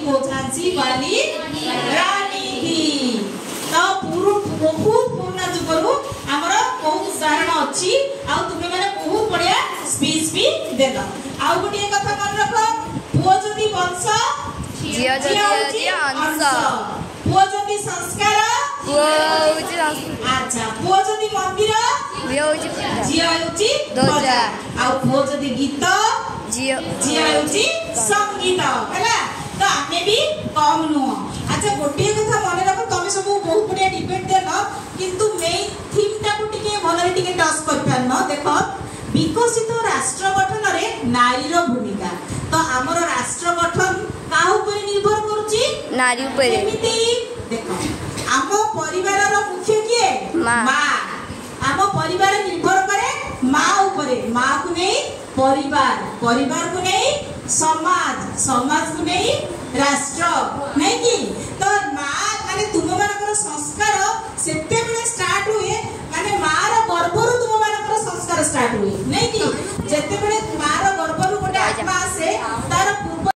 को झांसी वाली रानी थी। तो बहुत पुराना जुगरु हमर बहुत उदाहरण अछि आ तुमे माने बहुत बढ़िया स्पीच भी देल। आ गोटे कथा मन रखो, पुओ जति वंश जिया जति अंश, पुओ जति संस्कार पुओ होची अच्छा, पुओ जति मंदिर जिया होची जिया होची ध्वजा, आ पुओ जति गीत जिया होची संगीत हैला। तो आमे भी कम नु। अच्छा गोटे कथा मन रखो, तमे सब बहुत बढ़िया डिबेट देल किंतु मेन थीम टा को टिके मनरे टिके टच कर पारन। देखो विकसित राष्ट्र गठन रे नारी रो भूमिका। तो हमर राष्ट्र गठन का ऊपर निर्भर करूची? नारी ऊपर। एमिति देखो आम परिवार रो मुख्य किए? मां। आम परिवार निर्भर करे मां ऊपर, मां को नहीं परिवार, परिवार को नहीं समाज, समाज को नहीं राष्ट्र, नहीं कि? तो मां माने तुम मानकर संस्कार